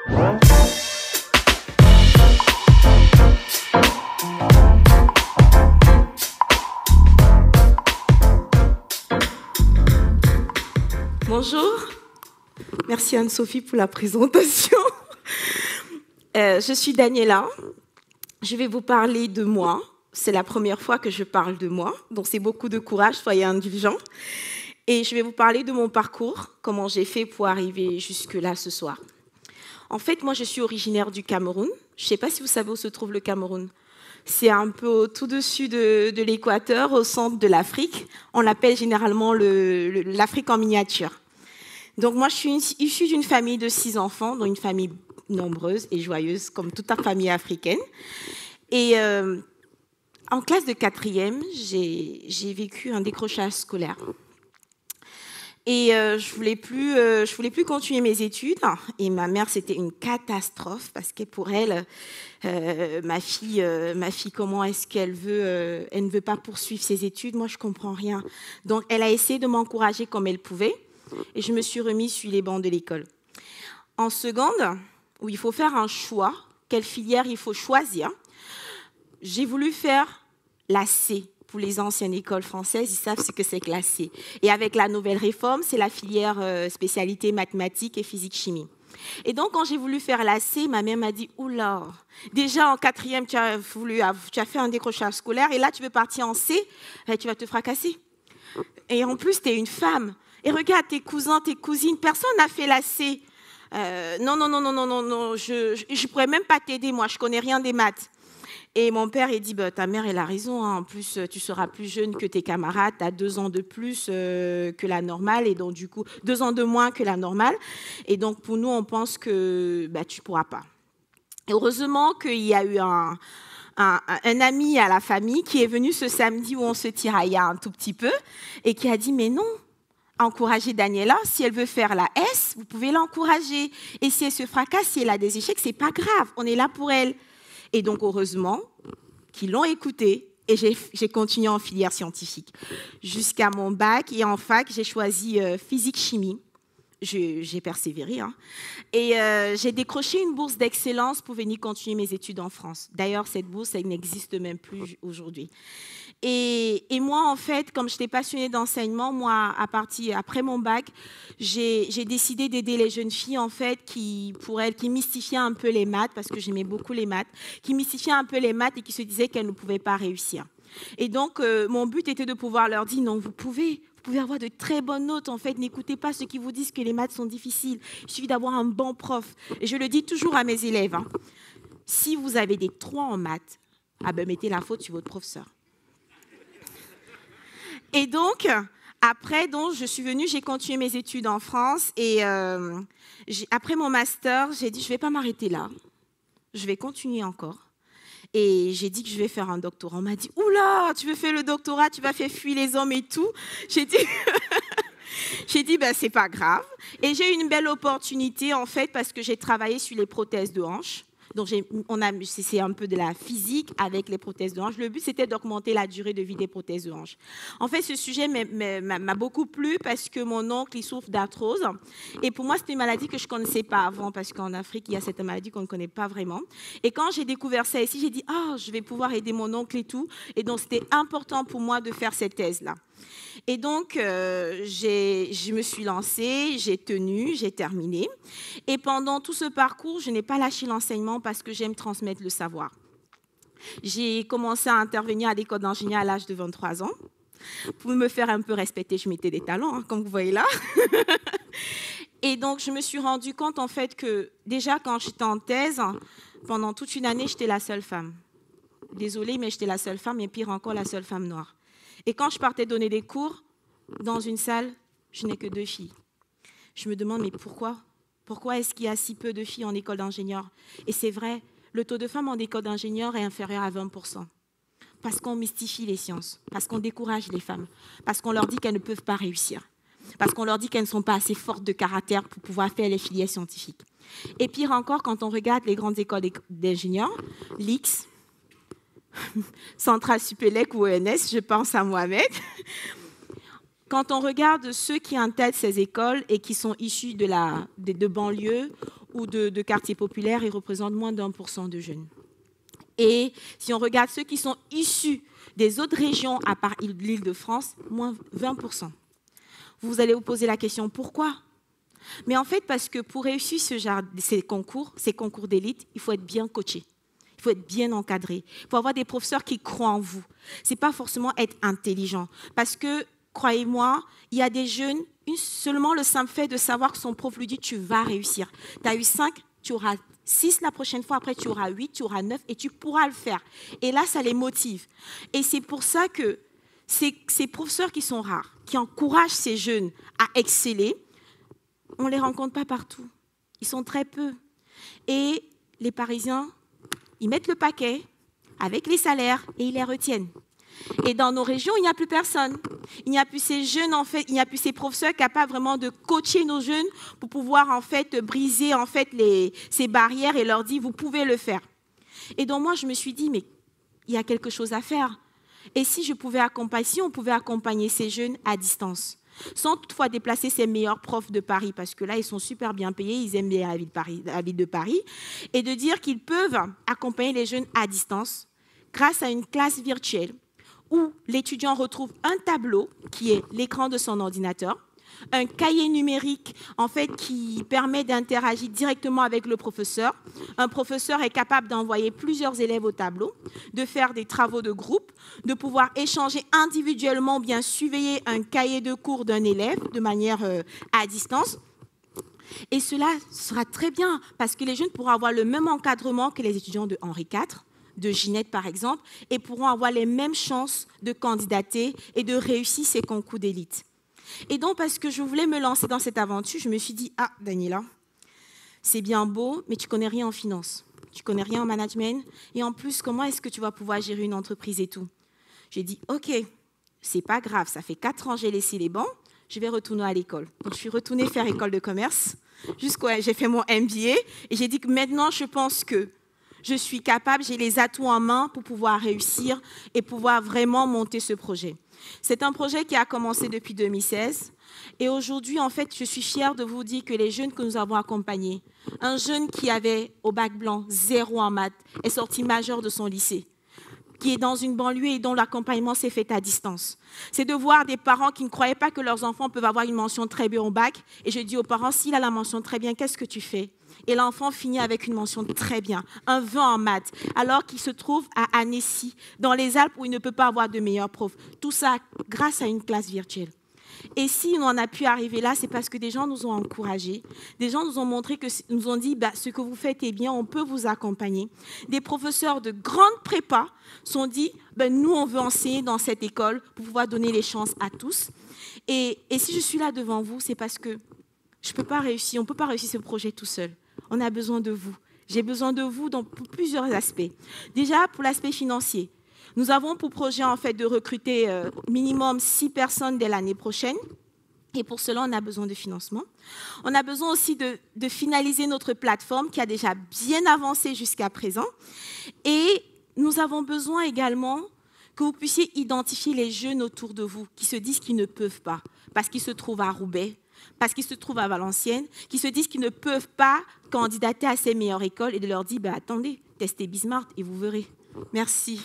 Bonjour, merci Anne-Sophie pour la présentation. Je suis Daniela, je vais vous parler de moi. C'est la première fois que je parle de moi, donc c'est beaucoup de courage, soyez indulgents. Et je vais vous parler de mon parcours, comment j'ai fait pour arriver jusque-là ce soir. En fait, moi je suis originaire du Cameroun. Je ne sais pas si vous savez où se trouve le Cameroun. C'est un peu tout dessus de l'équateur, au centre de l'Afrique. On l'appelle généralement l'Afrique en miniature. Donc moi, je suis issue d'une famille de 6 enfants, dont une famille nombreuse et joyeuse, comme toute la famille africaine. Et en classe de 4e, j'ai vécu un décrochage scolaire. Et je voulais plus continuer mes études. Et ma mère, c'était une catastrophe parce que pour elle, ma fille, comment est-ce qu'elle veut elle ne veut pas poursuivre ses études. Moi, je comprends rien. Donc, elle a essayé de m'encourager comme elle pouvait. Et je me suis remise sur les bancs de l'école. En seconde, où il faut faire un choix, quelle filière il faut choisir, j'ai voulu faire la C. Pour les anciennes écoles françaises, ils savent ce que c'est que la C. Et avec la nouvelle réforme, c'est la filière spécialité mathématiques et physique-chimie. Et donc, quand j'ai voulu faire la C, ma mère m'a dit « Oula, déjà en 4e, tu as fait un décrochage scolaire et là, tu veux partir en C, tu vas te fracasser. Et en plus, tu es une femme. Et regarde, tes cousins, tes cousines, personne n'a fait la C. Non, je ne pourrais même pas t'aider, moi, je ne connais rien des maths. » Et mon père, il dit, ta mère, elle a raison. Hein. En plus, tu seras plus jeune que tes camarades. Tu as 2 ans de plus que la normale. Et donc, du coup, 2 ans de moins que la normale. Et donc, pour nous, on pense que tu ne pourras pas. Et heureusement qu'il y a eu un ami à la famille qui est venu ce samedi où on se tiraillait un tout petit peu et qui a dit, mais non, encouragez Daniela. Si elle veut faire la S, vous pouvez l'encourager. Et si elle se fracasse, si elle a des échecs, ce n'est pas grave. On est là pour elle. Et donc, heureusement, qu'ils l'ont écouté et j'ai continué en filière scientifique jusqu'à mon bac. Et en fac, j'ai choisi physique-chimie. J'ai persévéré. Hein. Et j'ai décroché une bourse d'excellence pour venir continuer mes études en France. D'ailleurs, cette bourse, elle n'existe même plus aujourd'hui. Et moi, en fait, comme j'étais passionnée d'enseignement, moi, après mon bac, j'ai décidé d'aider les jeunes filles, en fait, qui mystifiaient un peu les maths, parce que j'aimais beaucoup les maths, qui mystifiaient un peu les maths et qui se disaient qu'elles ne pouvaient pas réussir. Et donc, mon but était de pouvoir leur dire, non, vous pouvez avoir de très bonnes notes, en fait. N'écoutez pas ceux qui vous disent que les maths sont difficiles. Il suffit d'avoir un bon prof. Et je le dis toujours à mes élèves, hein, si vous avez des 3 en maths, mettez la faute sur votre professeur. Et donc, après, je suis venue, j'ai continué mes études en France. Et après mon master, j'ai dit, je ne vais pas m'arrêter là. Je vais continuer encore. Et j'ai dit que je vais faire un doctorat. On m'a dit, oula, tu veux faire le doctorat, tu vas faire fuir les hommes et tout. J'ai dit, c'est pas grave. Et j'ai eu une belle opportunité, en fait, parce que j'ai travaillé sur les prothèses de hanche. Donc, c'est un peu de la physique avec les prothèses de hanche. Le but, c'était d'augmenter la durée de vie des prothèses de hanche. En fait, ce sujet m'a beaucoup plu parce que mon oncle, il souffre d'arthrose. Et pour moi, c'était une maladie que je ne connaissais pas avant parce qu'en Afrique, il y a cette maladie qu'on ne connaît pas vraiment. Et quand j'ai découvert ça ici, j'ai dit, je vais pouvoir aider mon oncle et tout. Et donc, c'était important pour moi de faire cette thèse-là. Et donc, je me suis lancée, j'ai tenu, j'ai terminé. Et pendant tout ce parcours, je n'ai pas lâché l'enseignement parce que j'aime transmettre le savoir. J'ai commencé à intervenir à l'école d'ingénieur à l'âge de 23 ans. Pour me faire un peu respecter, je mettais des talents, hein, comme vous voyez là. Et donc, je me suis rendu compte, en fait, que déjà, quand j'étais en thèse, pendant toute une année, j'étais la seule femme. Désolée, mais j'étais la seule femme, et pire encore, la seule femme noire. Et quand je partais donner des cours, dans une salle, je n'ai que 2 filles. Je me demande, mais pourquoi ? Pourquoi est-ce qu'il y a si peu de filles en école d'ingénieur ? Et c'est vrai, le taux de femmes en école d'ingénieur est inférieur à 20%. Parce qu'on mystifie les sciences, parce qu'on décourage les femmes, parce qu'on leur dit qu'elles ne peuvent pas réussir, parce qu'on leur dit qu'elles ne sont pas assez fortes de caractère pour pouvoir faire les filières scientifiques. Et pire encore, quand on regarde les grandes écoles d'ingénieurs, l'IX, Centrale Supélec ou ENS, je pense à Mohamed. Quand on regarde ceux qui intègrent ces écoles et qui sont issus de banlieues ou de quartiers populaires, ils représentent moins d'1% de jeunes. Et si on regarde ceux qui sont issus des autres régions à part l'Île-de-France, moins 20%. Vous allez vous poser la question, pourquoi? Mais en fait, parce que pour réussir ces concours d'élite, il faut être bien coaché. Il faut être bien encadré. Il faut avoir des professeurs qui croient en vous. Ce n'est pas forcément être intelligent. Parce que, croyez-moi, il y a des jeunes, seulement le simple fait de savoir que son prof lui dit « tu vas réussir ». Tu as eu 5, tu auras 6 la prochaine fois, après tu auras 8, tu auras 9 et tu pourras le faire. Et là, ça les motive. Et c'est pour ça que ces professeurs qui sont rares, qui encouragent ces jeunes à exceller, on ne les rencontre pas partout. Ils sont très peu. Et les Parisiens, ils mettent le paquet avec les salaires et ils les retiennent. Et dans nos régions, il n'y a plus personne. Il n'y a plus ces jeunes, en fait, il n'y a plus ces professeurs capables vraiment de coacher nos jeunes pour pouvoir en fait briser en fait ces barrières et leur dire vous pouvez le faire. Et donc moi je me suis dit mais il y a quelque chose à faire. Et si on pouvait accompagner ces jeunes à distance, sans toutefois déplacer ces meilleurs profs de Paris, parce que là, ils sont super bien payés, ils aiment bien la ville de Paris, et de dire qu'ils peuvent accompagner les jeunes à distance grâce à une classe virtuelle où l'étudiant retrouve un tableau qui est l'écran de son ordinateur, un cahier numérique en fait, qui permet d'interagir directement avec le professeur. Un professeur est capable d'envoyer plusieurs élèves au tableau, de faire des travaux de groupe, de pouvoir échanger individuellement ou bien surveiller un cahier de cours d'un élève de manière à distance. Et cela sera très bien parce que les jeunes pourront avoir le même encadrement que les étudiants de Henri IV, de Ginette par exemple, et pourront avoir les mêmes chances de candidater et de réussir ces concours d'élite. Et donc, parce que je voulais me lancer dans cette aventure, je me suis dit, ah, Daniela, c'est bien beau, mais tu ne connais rien en finance, tu ne connais rien en management, et en plus, comment est-ce que tu vas pouvoir gérer une entreprise et tout? J'ai dit, ok, c'est pas grave, ça fait 4 ans que j'ai laissé les bancs, je vais retourner à l'école. Donc, je suis retournée faire école de commerce, j'ai fait mon MBA, et j'ai dit que maintenant, je pense que je suis capable, j'ai les atouts en main pour pouvoir réussir et pouvoir vraiment monter ce projet. C'est un projet qui a commencé depuis 2016 et aujourd'hui, en fait, je suis fière de vous dire que les jeunes que nous avons accompagnés, un jeune qui avait au bac blanc 0 en maths est sorti majeur de son lycée, qui est dans une banlieue et dont l'accompagnement s'est fait à distance. C'est de voir des parents qui ne croyaient pas que leurs enfants peuvent avoir une mention très bien au bac et je dis aux parents, s'il a la mention très bien, qu'est-ce que tu fais? Et l'enfant finit avec une mention très bien, un 20 en maths, alors qu'il se trouve à Annecy, dans les Alpes, où il ne peut pas avoir de meilleurs profs. Tout ça grâce à une classe virtuelle. Et si on en a pu arriver là, c'est parce que des gens nous ont encouragés, des gens nous ont montré, nous ont dit, ce que vous faites est bien, on peut vous accompagner. Des professeurs de grande prépa sont dit, nous, on veut enseigner dans cette école pour pouvoir donner les chances à tous. Et si je suis là devant vous, c'est parce que je peux pas réussir, on ne peut pas réussir ce projet tout seul. On a besoin de vous. J'ai besoin de vous pour plusieurs aspects. Déjà, pour l'aspect financier. Nous avons pour projet en fait, de recruter minimum 6 personnes dès l'année prochaine. Et pour cela, on a besoin de financement. On a besoin aussi de finaliser notre plateforme qui a déjà bien avancé jusqu'à présent. Et nous avons besoin également que vous puissiez identifier les jeunes autour de vous qui se disent qu'ils ne peuvent pas parce qu'ils se trouvent à Roubaix, parce qu'ils se trouvent à Valenciennes, qui se disent qu'ils ne peuvent pas candidater à ces meilleures écoles et de leur dire, attendez, testez Bismarck et vous verrez. Merci.